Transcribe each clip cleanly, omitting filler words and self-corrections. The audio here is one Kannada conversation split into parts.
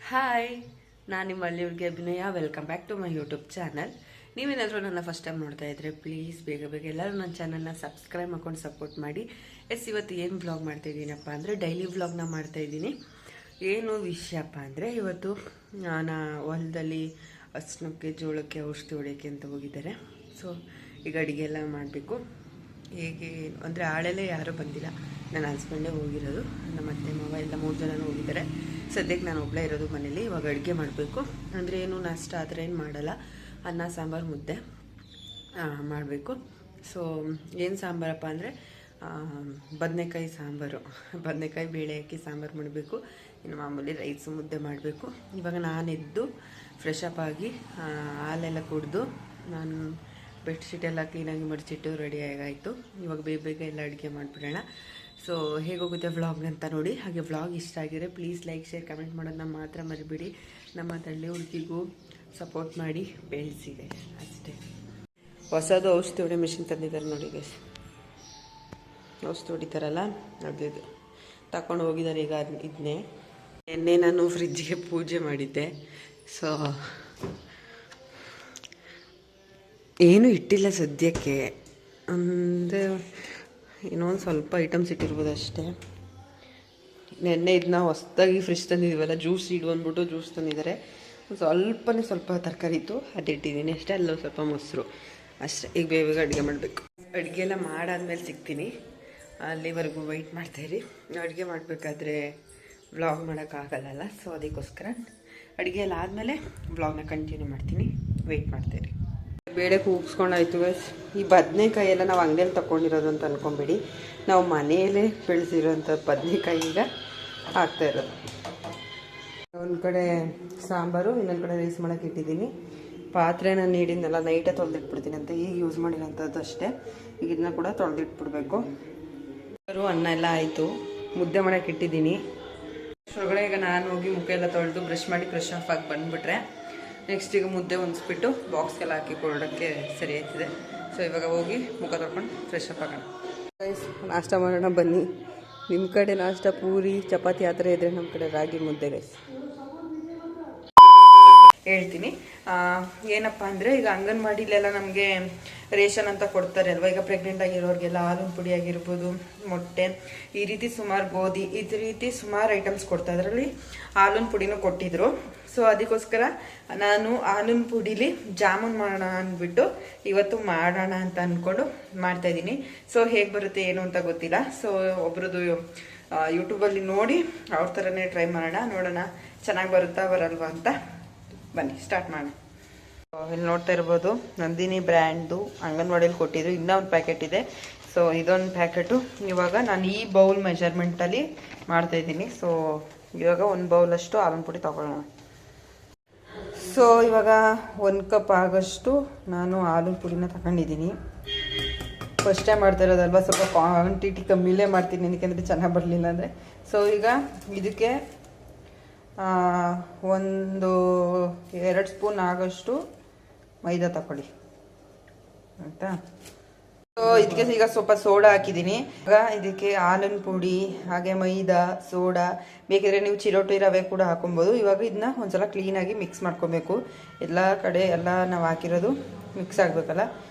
ಹಾಯ್, ನಾನು ನಿಮ್ಮ ಹಳ್ಳಿಯವ್ರಿಗೆ ಅಭಿನಯ. Welcome back to my YouTube channel. ನೀವೇನಾದರೂ ನನ್ನ ಫಸ್ಟ್ ಟೈಮ್ ನೋಡ್ತಾ ಇದ್ದರೆ ಪ್ಲೀಸ್ ಬೇಗ ಬೇಗ ಎಲ್ಲರೂ ನನ್ನ ಚಾನಲ್ನ ಸಬ್ಸ್ಕ್ರೈಬ್ ಮಾಡ್ಕೊಂಡು ಸಪೋರ್ಟ್ ಮಾಡಿ. ಇವತ್ತು ಏನು ವ್ಲಾಗ್ ಮಾಡ್ತಾಯಿದ್ದೀನಪ್ಪ ಅಂದರೆ ಡೈಲಿ ವ್ಲಾಗ್ನ ಮಾಡ್ತಾಯಿದ್ದೀನಿ. ಏನು ವಿಷಯಪ್ಪ ಅಂದರೆ ಇವತ್ತು ನಾನು ಹೊಲದಲ್ಲಿ ಹಸ್ನಕ್ಕೆ ಜೋಳಕ್ಕೆ ಔಷಧಿ ಹೊಡೆಯೋಕ್ಕೆ ಅಂತ ಹೋಗಿದ್ದಾರೆ. ಸೊ ಈಗ ಅಡುಗೆ ಎಲ್ಲ ಮಾಡಬೇಕು. ಹೇಗೆ ಅಂದರೆ ಆಳೆಲ್ಲ ಯಾರೂ ಬಂದಿಲ್ಲ, ನನ್ನ ಹಸ್ಬೆಂಡೇ ಹೋಗಿರೋದು. ನಮ್ಮ ಅತ್ತೆ ಮಾವ ಎಲ್ಲ 3 ಜನನೂ ಹೋಗಿದ್ದಾರೆ. ಸದ್ಯಕ್ಕೆ ನಾನು ಒಬ್ಬಳೇ ಇರೋದು ಮನೇಲಿ. ಇವಾಗ ಅಡುಗೆ ಮಾಡಬೇಕು. ಅಂದರೆ ಏನು ನಾಷ್ಟ ಆ ಥರ ಏನು ಮಾಡಲ್ಲ, ಅನ್ನ ಸಾಂಬಾರು ಮುದ್ದೆ ಮಾಡಬೇಕು. ಸೊ ಏನು ಸಾಂಬಾರಪ್ಪ ಅಂದರೆ ಬದನೆಕಾಯಿ ಸಾಂಬಾರು, ಬದನೆಕಾಯಿ ಬೇಳೆ ಹಾಕಿ ಸಾಂಬಾರು ಮಾಡಬೇಕು. ಇನ್ನು ಮಾಮೂಲಿ ರೈಸು ಮುದ್ದೆ ಮಾಡಬೇಕು. ಇವಾಗ ನಾನೆದ್ದು ಫ್ರೆಶ್ ಅಪ್ ಆಗಿ ಹಾಲೆಲ್ಲ ಕುಡಿದು ನಾನು ಬೆಡ್ಶೀಟ್ ಎಲ್ಲ ಕ್ಲೀನಾಗಿ ಮಡಿಚಿಟ್ಟು ರೆಡಿ ಆಗಾಯಿತು. ಇವಾಗ ಬೇಗ ಬೇಗ ಎಲ್ಲ ಅಡುಗೆ ಮಾಡಿಬಿಡೋಣ. ಸೊ ಹೇಗೋಗುತ್ತೆ ವ್ಲಾಗ್ ಅಂತ ನೋಡಿ. ಹಾಗೆ ವ್ಲಾಗ್ ಇಷ್ಟ ಆಗಿದ್ರೆ ಪ್ಲೀಸ್ ಲೈಕ್, ಶೇರ್, ಕಮೆಂಟ್ ಮಾಡೋದನ್ನ ಮಾತ್ರ ಮರಿಬೇಡಿ. ನಮ್ಮ ತಳ್ಳಿ ಹುಡುಗಿಗೂ ಸಪೋರ್ಟ್ ಮಾಡಿ ಬೆಳೆಸಿ ಗೈಸ್, ಅಷ್ಟೇ. ಹೊಸದು ಔಷಧಿ ಹೊಡೆ ಮಿಷಿನ್ ತಂದಿದ್ದಾರೆ ನೋಡಿ ಗೈಸ್. ಔಷಧಿ ಹೊಡಿತಾರಲ್ಲ ಅದು ತಗೊಂಡು ಹೋಗಿದ್ದಾರೆ. ಈಗ ಇದನ್ನೇ ನಿನ್ನೆ ನಾನು ಫ್ರಿಜ್ಜಿಗೆ ಪೂಜೆ ಮಾಡಿದ್ದೆ. ಸೊ ಏನೂ ಇಟ್ಟಿಲ್ಲ ಸದ್ಯಕ್ಕೆ, ಅಂದರೆ ಇನ್ನೊಂದು ಸ್ವಲ್ಪ ಐಟಮ್ಸ್ ಇಟ್ಟಿರ್ಬೋದು ಅಷ್ಟೇ. ನೆನ್ನೆ ಇದನ್ನ ಹೊಸ್ದಾಗಿ ಫ್ರಿಜ್ ತಂದಿದ್ದೀವಲ್ಲ, ಜ್ಯೂಸ್ ಇಡು ಅಂದ್ಬಿಟ್ಟು ಜ್ಯೂಸ್ ತಂದಿದ್ದಾರೆ. ಸ್ವಲ್ಪ ತರಕಾರಿ ಇತ್ತು, ಅದು ಇಟ್ಟಿದ್ದೀನಿ ಅಷ್ಟೇ. ಅಲ್ಲೂ ಸ್ವಲ್ಪ ಮೊಸರು ಅಷ್ಟೇ. ಈಗ ಬೇಗ ಅಡುಗೆ ಮಾಡಬೇಕು. ಅಡುಗೆ ಎಲ್ಲ ಮಾಡಾದ್ಮೇಲೆ ಸಿಗ್ತೀನಿ. ಅಲ್ಲಿವರೆಗೂ ವೆಯ್ಟ್ ಮಾಡ್ತಾಯಿರಿ. ಅಡುಗೆ ಮಾಡಬೇಕಾದ್ರೆ ವ್ಲಾಗ್ ಮಾಡೋಕ್ಕಾಗಲ್ಲ. ಸೊ ಅದಕ್ಕೋಸ್ಕರ ಅಡುಗೆ ಎಲ್ಲ ಆದಮೇಲೆ ವ್ಲಾಗ್ನ ಕಂಟಿನ್ಯೂ ಮಾಡ್ತೀನಿ. ವೆಯ್ಟ್ ಮಾಡ್ತಾಯಿರಿ. ಬೇಳೆ ಕೂಗಿಸ್ಕೊಂಡಾಯ್ತು ಗೈಸ್. ಈ ಬದನೆಕಾಯಿ ಎಲ್ಲ ನಾವು ಅಂಗಡಿಯಲ್ಲಿ ತಗೊಂಡಿರೋದು ಅಂತ ಅಂದ್ಕೊಂಬೇಡಿ, ನಾವು ಮನೆಯಲ್ಲೇ ಬೆಳೆಸಿರೋಂಥ ಬದನೆಕಾಯಿ ಈಗ ಹಾಕ್ತಾ ಇರೋದು. ಒಂದು ಕಡೆ ಸಾಂಬಾರು, ಇನ್ನೊಂದು ಕಡೆ ರೈಸ್ ಮಾಡೋಕ್ಕೆ ಇಟ್ಟಿದ್ದೀನಿ. ಪಾತ್ರೆ ನಾನು ನೀಡಿದ್ನೆಲ್ಲ ನೈಟೇ ತೊಳೆದಿಟ್ಬಿಡ್ತೀನಿ ಅಂತ, ಈಗ ಯೂಸ್ ಮಾಡಿರೋಂಥದ್ದು ಅಷ್ಟೇ. ಈಗ ಇದನ್ನ ಕೂಡ ತೊಳೆದಿಟ್ಬಿಡ್ಬೇಕು. ಅನ್ನ ಎಲ್ಲ ಆಯಿತು, ಮುದ್ದೆ ಮಾಡೋಕ್ಕೆ ಇಟ್ಟಿದ್ದೀನಿ. ಹೊರಗಡೆ ಈಗ ನಾನು ಹೋಗಿ ಮುಖ ಎಲ್ಲ ತೊಳೆದು ಬ್ರಷ್ ಮಾಡಿ ಫ್ರೆಶ್ ಆಫ್ ಆಗಿ ಬಂದುಬಿಟ್ರೆ ನೆಕ್ಸ್ಟ್ ಈಗ ಮುದ್ದೆ ಹೊಂದಿಸ್ಬಿಟ್ಟು ಬಾಕ್ಸ್ಗೆಲ್ಲ ಹಾಕಿ ಕೊಡೋಕ್ಕೆ ಸರಿ ಆಯ್ತಿದೆ. ಸೊ ಇವಾಗ ಹೋಗಿ ಮುಖ ತೊಳ್ಕೊಂಡು ಫ್ರೆಶ್ ಅಪ್ ಆಗೋಣ. ನಾಷ್ಟ ಮಾಡೋಣ ಬನ್ನಿ. ನಿಮ್ಮ ಕಡೆ ನಾಷ್ಟ ಪೂರಿ ಚಪಾತಿ ಆ ಥರ ಇದ್ದರೆ ನಮ್ಮ ಕಡೆ ರಾಗಿ ಮುದ್ದೆ ಗೈಸ್. ಹೇಳ್ತೀನಿ ಏನಪ್ಪ ಅಂದರೆ, ಈಗ ಅಂಗನವಾಡಿಲೆಲ್ಲ ನಮಗೆ ರೇಷನ್ ಅಂತ ಕೊಡ್ತಾರೆ ಅಲ್ವಾ. ಈಗ ಪ್ರೆಗ್ನೆಂಟ್ ಆಗಿರೋರಿಗೆಲ್ಲ ಹಾಲಿನ ಪುಡಿ ಆಗಿರ್ಬೋದು, ಮೊಟ್ಟೆ, ಈ ರೀತಿ ಸುಮಾರು ಗೋಧಿ, ಈ ರೀತಿ ಸುಮಾರು ಐಟಮ್ಸ್ ಕೊಡ್ತಾ ಅದರಲ್ಲಿ ಹಾಲಿನ ಪುಡಿನೂ ಕೊಟ್ಟಿದ್ರು. ಸೊ ಅದಕ್ಕೋಸ್ಕರ ನಾನು ಹಾಲಿನ ಪುಡಿಲಿ ಜಾಮೂನ್ ಮಾಡೋಣ ಅಂದ್ಬಿಟ್ಟು ಇವತ್ತು ಮಾಡೋಣ ಅಂತ ಅಂದ್ಕೊಂಡು ಮಾಡ್ತಾಯಿದ್ದೀನಿ. ಸೊ ಹೇಗೆ ಬರುತ್ತೆ ಏನು ಅಂತ ಗೊತ್ತಿಲ್ಲ. ಸೊ ಒಬ್ರದ್ದು ಯೂಟ್ಯೂಬಲ್ಲಿ ನೋಡಿ ಅವ್ರ ಥರನೇ ಟ್ರೈ ಮಾಡೋಣ, ನೋಡೋಣ ಚೆನ್ನಾಗಿ ಬರುತ್ತಾ ಬರಲ್ವಾ ಅಂತ. ಬನ್ನಿ ಸ್ಟಾರ್ಟ್ ಮಾಡೋಣ. ಇಲ್ಲಿ ನೋಡ್ತಾ ಇರ್ಬೋದು, ನಂದಿನಿ ಬ್ರ್ಯಾಂಡ್ದು ಅಂಗನವಾಡಿಯಲ್ಲಿ ಕೊಟ್ಟಿದ್ರು. ಇನ್ನೂ ಒಂದು ಪ್ಯಾಕೆಟ್ ಇದೆ. ಸೊ ಇದೊಂದು ಪ್ಯಾಕೆಟು ಇವಾಗ ನಾನು ಈ ಬೌಲ್ ಮೆಜರ್ಮೆಂಟಲ್ಲಿ ಮಾಡ್ತಾಯಿದ್ದೀನಿ. ಸೊ ಇವಾಗ 1 ಬೌಲಷ್ಟು ಹಾಲಿನ ಪುಡಿ ತಗೊಳ್ಳೋಣ. ಸೊ ಇವಾಗ 1 ಕಪ್ ಆಗೋಷ್ಟು ನಾನು ಹಾಲಿನ ಪುಡಿನ ತಗೊಂಡಿದ್ದೀನಿ. ಫಸ್ಟ್ ಟೈಮ್ ಮಾಡ್ತಾ ಇರೋದಲ್ವ, ಸ್ವಲ್ಪ ಕ್ವಾಂಟಿಟಿ ಕಮ್ಮಿಲೇ ಮಾಡ್ತೀನಿ, ಏನಕ್ಕೆ ಚೆನ್ನಾಗಿ ಬರಲಿಲ್ಲ ಅಂದರೆ. ಸೊ ಈಗ ಇದಕ್ಕೆ 1-2 ಸ್ಪೂನ್ ಆಗೋಷ್ಟು ಮೈದಾ ತಗೊಳ್ಳಿ ಆಯಿತಾ. ಸೊ ಇದಕ್ಕೆ ಈಗ ಸ್ವಲ್ಪ ಸೋಡಾ ಹಾಕಿದ್ದೀನಿ. ಈಗ ಇದಕ್ಕೆ ಹಾಲಿನ ಪುಡಿ ಹಾಗೆ ಮೈದಾ, ಸೋಡಾ, ಬೇಕಿದ್ರೆ ನೀವು ಚಿರೋಟಿ ರವೆ ಕೂಡ ಹಾಕೊಬೋದು. ಇವಾಗ ಇದನ್ನ ಒಂದ್ಸಲ ಕ್ಲೀನಾಗಿ ಮಿಕ್ಸ್ ಮಾಡ್ಕೊಬೇಕು. ಎಲ್ಲ ಕಡೆ ಎಲ್ಲ ನಾವು ಹಾಕಿರೋದು ಮಿಕ್ಸ್ ಆಗಬೇಕಲ್ಲ.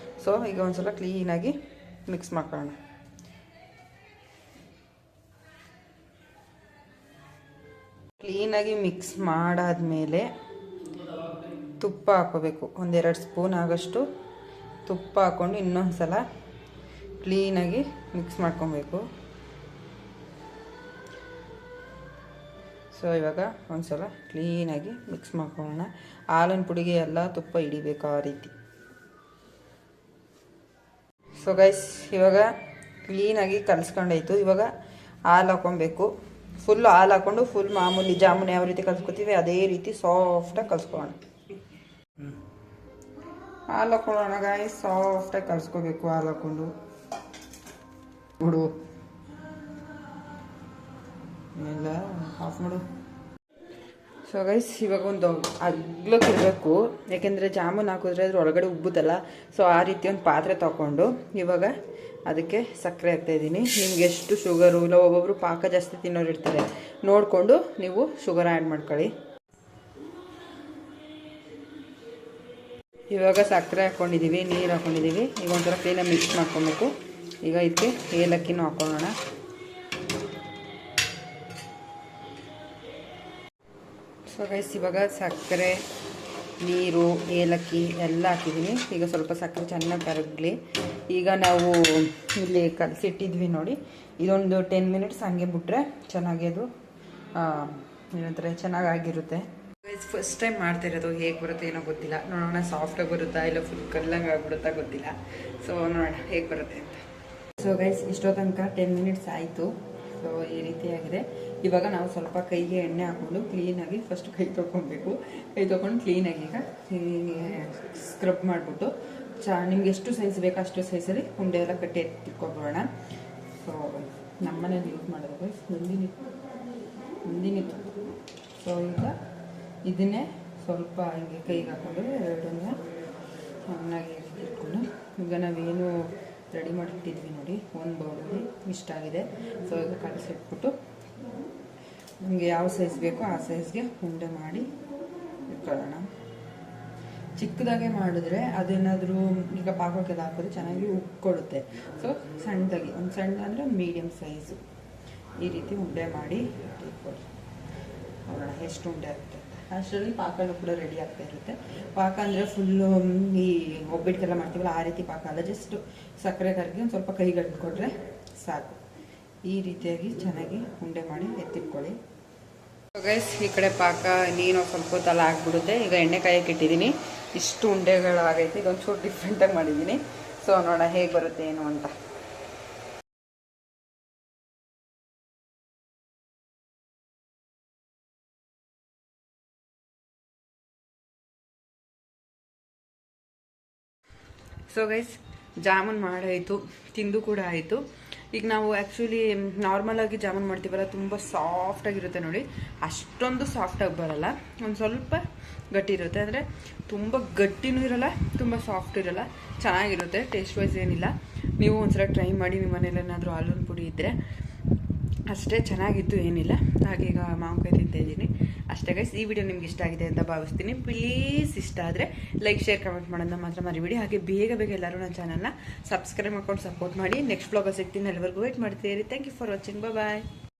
ಸೊ ಈಗ ಒಂದ್ಸಲ ಕ್ಲೀನಾಗಿ ಮಿಕ್ಸ್ ಮಾಡ್ಕೊಳ್ಳೋಣ. ಕ್ಲೀನಾಗಿ ಮಿಕ್ಸ್ ಮಾಡಾದ್ಮೇಲೆ ತುಪ್ಪ ಹಾಕೋಬೇಕು. 1-2 ಸ್ಪೂನ್ ಆಗೋಷ್ಟು ತುಪ್ಪ ಹಾಕ್ಕೊಂಡು ಇನ್ನೊಂದು ಸಲ ಕ್ಲೀನಾಗಿ ಮಿಕ್ಸ್ ಮಾಡ್ಕೊಬೇಕು. ಸೊ ಇವಾಗ ಒಂದು ಸಲ ಕ್ಲೀನಾಗಿ ಮಿಕ್ಸ್ ಮಾಡ್ಕೊಳ್ಳೋಣ. ಹಾಲಿನ ಪುಡಿಗೆ ಎಲ್ಲ ತುಪ್ಪ ಹಿಡಿಬೇಕು ಆ ರೀತಿ. ಸೊ ಗೈಸ್ ಇವಾಗ ಕ್ಲೀನಾಗಿ ಕಲಿಸ್ಕೊಂಡಾಯ್ತು. ಇವಾಗ ಹಾಲು ಹಾಕ್ಕೊಬೇಕು. ಫುಲ್ ಹಾಲು ಹಾಕ್ಕೊಂಡು ಫುಲ್ ಮಾಮೂಲಿ ಜಾಮೂನ್ ಯಾವ ರೀತಿ ಕಲಿಸ್ಕೊತೀವಿ ಅದೇ ರೀತಿ ಸಾಫ್ಟಾಗಿ ಕಲಿಸ್ಕೊಳ್ಳೋಣ. ಹಾಲು ಹಾಕ್ಕೊಳ್ಳೋಣ ಗಾಯ್ಸ್, ಸಾಫ್ಟಾಗಿ ಕಲಿಸ್ಕೋಬೇಕು. ಹಾಲು ಹಾಕ್ಕೊಂಡು ನೋಡು ಎಲ್ಲ ಆಫ್ ಮಾಡು. ಸೊ ಗೈಸ್ ಇವಾಗ ಒಂದು ಅಗ್ಲಕ್ಕೆ ಇರಬೇಕು, ಯಾಕೆಂದರೆ ಜಾಮೂನ್ ಹಾಕಿದ್ರೆ ಅದ್ರ ಒಳಗಡೆ ಉಬ್ಬುತ್ತಲ್ಲ. ಸೊ ಆ ರೀತಿ ಒಂದು ಪಾತ್ರೆ ತಗೊಂಡು ಇವಾಗ ಅದಕ್ಕೆ ಸಕ್ಕರೆ ಹಾಕ್ತಾಯಿದ್ದೀನಿ. ನಿಮ್ಗೆ ಎಷ್ಟು ಶುಗರು ಇಲ್ಲ, ಒಬ್ಬೊಬ್ಬರು ಪಾಕ ಜಾಸ್ತಿ ತಿನ್ನೋರು ಇರ್ತಾರೆ, ನೋಡಿಕೊಂಡು ನೀವು ಶುಗರ್ ಆ್ಯಡ್ ಮಾಡ್ಕೊಳ್ಳಿ. ಇವಾಗ ಸಕ್ಕರೆ ಹಾಕ್ಕೊಂಡಿದ್ದೀವಿ, ನೀರು ಹಾಕ್ಕೊಂಡಿದ್ದೀವಿ. ಈಗ ಒಂಥರ ಕ್ಲೀನಾಗಿ ಮಿಕ್ಸ್ ಮಾಡ್ಕೊಬೇಕು. ಈಗ ಇದಕ್ಕೆ ಏಲಕ್ಕಿನೂ ಹಾಕ್ಕೊಳ್ಳೋಣ. ಸೊ ಗೈಸ್, ಇವಾಗ ಸಕ್ಕರೆ, ನೀರು, ಏಲಕ್ಕಿ ಎಲ್ಲ ಹಾಕಿದ್ದೀನಿ. ಈಗ ಸ್ವಲ್ಪ ಸಕ್ಕರೆ ಚೆನ್ನಾಗಿ ಕರಗಲಿ. ಈಗ ನಾವು ಇಲ್ಲಿ ಕಲಸಿಟ್ಟಿದ್ವಿ ನೋಡಿ, ಇದೊಂದು 10 ಮಿನಿಟ್ಸ್ ಹಂಗೆ ಬಿಟ್ರೆ ಚೆನ್ನಾಗಿ ಅದು ಏನಂತಾರೆ ಚೆನ್ನಾಗಿರುತ್ತೆ. ಫಸ್ಟ್ ಟೈಮ್ ಮಾಡ್ತಾ ಇರೋದು, ಹೇಗೆ ಬರುತ್ತೆ ಏನೋ ಗೊತ್ತಿಲ್ಲ. ನೋಡೋಣ ಸಾಫ್ಟಾಗಿ ಬರುತ್ತಾ ಇಲ್ಲ ಫುಲ್ ಕಲ್ಲಂಗೆ ಆಗ್ಬಿಡುತ್ತಾ ಗೊತ್ತಿಲ್ಲ. ಸೊ ನೋಡೋಣ ಹೇಗೆ ಬರುತ್ತೆ ಅಂತ. ಸೊ ಗೈಸ್, ಇಷ್ಟೋ ತನಕ 10 ಮಿನಿಟ್ಸ್ ಆಯಿತು. ಸೊ ಈ ರೀತಿಯಾಗಿದೆ. ಇವಾಗ ನಾವು ಸ್ವಲ್ಪ ಕೈಗೆ ಎಣ್ಣೆ ಹಾಕ್ಕೊಂಡು ಕ್ಲೀನಾಗಿ ಫಸ್ಟ್ ಕೈ ತೊಗೊಬೇಕು. ಕೈ ತೊಗೊಂಡು ಕ್ಲೀನಾಗಿ ಈಗ ಸ್ಕ್ರಬ್ ಮಾಡಿಬಿಟ್ಟು ನಿಮ್ಗೆ ಎಷ್ಟು ಸೈಜ್ ಬೇಕೋ ಅಷ್ಟು ಸೈಜಲ್ಲಿ ಉಂಡೆ ಎಲ್ಲ ಕಟ್ಟಿ ಎತ್ತಿಟ್ಕೊಬಿಡೋಣ. ಸೊ ನಮ್ಮನೇಲಿ ಯೂಸ್ ಮಾಡೋದು ಮುಂದಿನಿತ್ತು. ಸೊ ಈಗ ಇದನ್ನೇ ಸ್ವಲ್ಪ ಹಿಂಗೆ ಕೈಗೆ ಹಾಕ್ಕೊಂಡು ಎರಡನ್ನ ಚೆನ್ನಾಗಿ ಇಟ್ಕೊಂಡು ಈಗ ನಾವೇನು ರೆಡಿ ಮಾಡಿಟ್ಟಿದ್ವಿ ನೋಡಿ, ಒಂದು ಬೌಲಲ್ಲಿ ಇಷ್ಟಾಗಿದೆ. ಸೊ ಈಗ ಕಲಸಿಟ್ಬಿಟ್ಟು ನಮಗೆ ಯಾವ ಸೈಜ್ ಬೇಕೋ ಆ ಸೈಜ್ಗೆ ಉಂಡೆ ಮಾಡಿ ಇಟ್ಕೊಳ್ಳೋಣ. ಚಿಕ್ಕದಾಗೆ ಮಾಡಿದ್ರೆ ಅದೇನಾದರೂ ಈಗ ಪಾಕೋಕ್ಕೆಲ್ಲ ಹಾಕಿದ್ರೆ ಚೆನ್ನಾಗಿ ಉಕ್ಕೊಡುತ್ತೆ. ಸೊ ಸಣ್ಣದಾಗಿ ಒಂದು ಸಣ್ಣ ಅಂದರೆ ಮೀಡಿಯಮ್ ಸೈಜು ಈ ರೀತಿ ಉಂಡೆ ಮಾಡಿ ಇಟ್ಕೊಳ್ಳಿ. ನೋಡೋಣ ಎಷ್ಟು ಉಂಡೆ ಆಗುತ್ತೆ. ಅಷ್ಟರಲ್ಲಿ ಪಾಕನೂ ಕೂಡ ರೆಡಿ ಆಗ್ತಾ ಇರುತ್ತೆ. ಪಾಕ ಅಂದರೆ ಫುಲ್ಲು ಈ ಒಬ್ಬಿಟ್ಟಿಗೆಲ್ಲ ಮಾಡ್ತೀವಲ್ಲ ಆ ರೀತಿ ಪಾಕ ಅಲ್ಲ, ಜಸ್ಟ್ ಸಕ್ಕರೆ ಕರಗಿ ಒಂದು ಸ್ವಲ್ಪ ಕೈಗಟ್ಕೊಟ್ರೆ ಸಾಕು. ಈ ರೀತಿಯಾಗಿ ಚೆನ್ನಾಗಿ ಉಂಡೆ ಮಾಡಿ ಎತ್ತಿಟ್ಕೊಳ್ಳಿ. ಗೈಸ್, ಈ ಕಡೆ ಪಾಕ ನೀನು ಸ್ವಲ್ಪ ಹೊತ್ತಲ್ಲ ಆಗಿಬಿಡುತ್ತೆ. ಈಗ ಎಣ್ಣೆ ಕಾಯಕ್ಕೆ ಇಟ್ಟಿದ್ದೀನಿ. ಇಷ್ಟು ಉಂಡೆಗಳಾಗೈತೆ. ಈಗ ಒಂಚೂರು ಡಿಫ್ರೆಂಟಾಗಿ ಮಾಡಿದ್ದೀನಿ. ಸೊ ನೋಡೋಣ ಹೇಗೆ ಬರುತ್ತೆ ಏನು ಅಂತ. ಸೊ ಗೈಸ್, ಜಾಮೂನ್ ಮಾಡಾಯಿತು, ತಿಂದು ಕೂಡ ಆಯಿತು. ಈಗ ನಾವು ಆ್ಯಕ್ಚುಲಿ ನಾರ್ಮಲಾಗಿ ಜಾಮೂನ್ ಮಾಡ್ತೀವಲ್ಲ, ತುಂಬ ಸಾಫ್ಟಾಗಿರುತ್ತೆ ನೋಡಿ. ಅಷ್ಟೊಂದು ಸಾಫ್ಟಾಗಿ ಬರೋಲ್ಲ, ಒಂದು ಸ್ವಲ್ಪ ಗಟ್ಟಿ ಇರುತ್ತೆ. ಅಂದರೆ ತುಂಬ ಗಟ್ಟಿನೂ ಇರೋಲ್ಲ, ತುಂಬ ಸಾಫ್ಟ್ ಇರೋಲ್ಲ, ಚೆನ್ನಾಗಿರುತ್ತೆ. ಟೇಸ್ಟ್ ವೈಸ್ ಏನಿಲ್ಲ. ನೀವು ಒಂದ್ಸಲ ಟ್ರೈ ಮಾಡಿ. ನಿಮ್ಮ ಮನೇಲಿ ಏನಾದರೂ ಹಾಲಿನ ಪುಡಿ ಇದ್ದರೆ ಅಷ್ಟೇ, ಚೆನ್ನಾಗಿತ್ತು, ಏನಿಲ್ಲ. ಹಾಗೆ ಈಗ ಮಾವಿನಕಾಯಿ ತಿಂತಾಯಿದ್ದೀನಿ ಅಷ್ಟೇ ಗೈಸ್. ಈ ವಿಡಿಯೋ ನಿಮ್ಗೆ ಇಷ್ಟ ಆಗಿದೆ ಅಂತ ಭಾವಿಸ್ತೀನಿ. ಪ್ಲೀಸ್ ಇಷ್ಟ ಆದರೆ ಲೈಕ್, ಶೇರ್, ಕಮೆಂಟ್ ಮಾಡೋದನ್ನ ಮಾತ್ರ ಮರಿಬೇಡಿ. ಹಾಗೆ ಬೇಗ ಎಲ್ಲರೂ ನನ್ನ ಚಾನಲ್ನ ಸಬ್ಸ್ಕ್ರೈಬ್ ಮಾಡ್ಕೊಂಡು ಸಪೋರ್ಟ್ ಮಾಡಿ. ನೆಕ್ಸ್ಟ್ ವ್ಲಾಗ್ ಸಿಗ್ತೀನಿ. ಎಲ್ಲರಿಗೂ ವೇಟ್ ಮಾಡ್ತೀರಿ. Thank you for watching. Bye.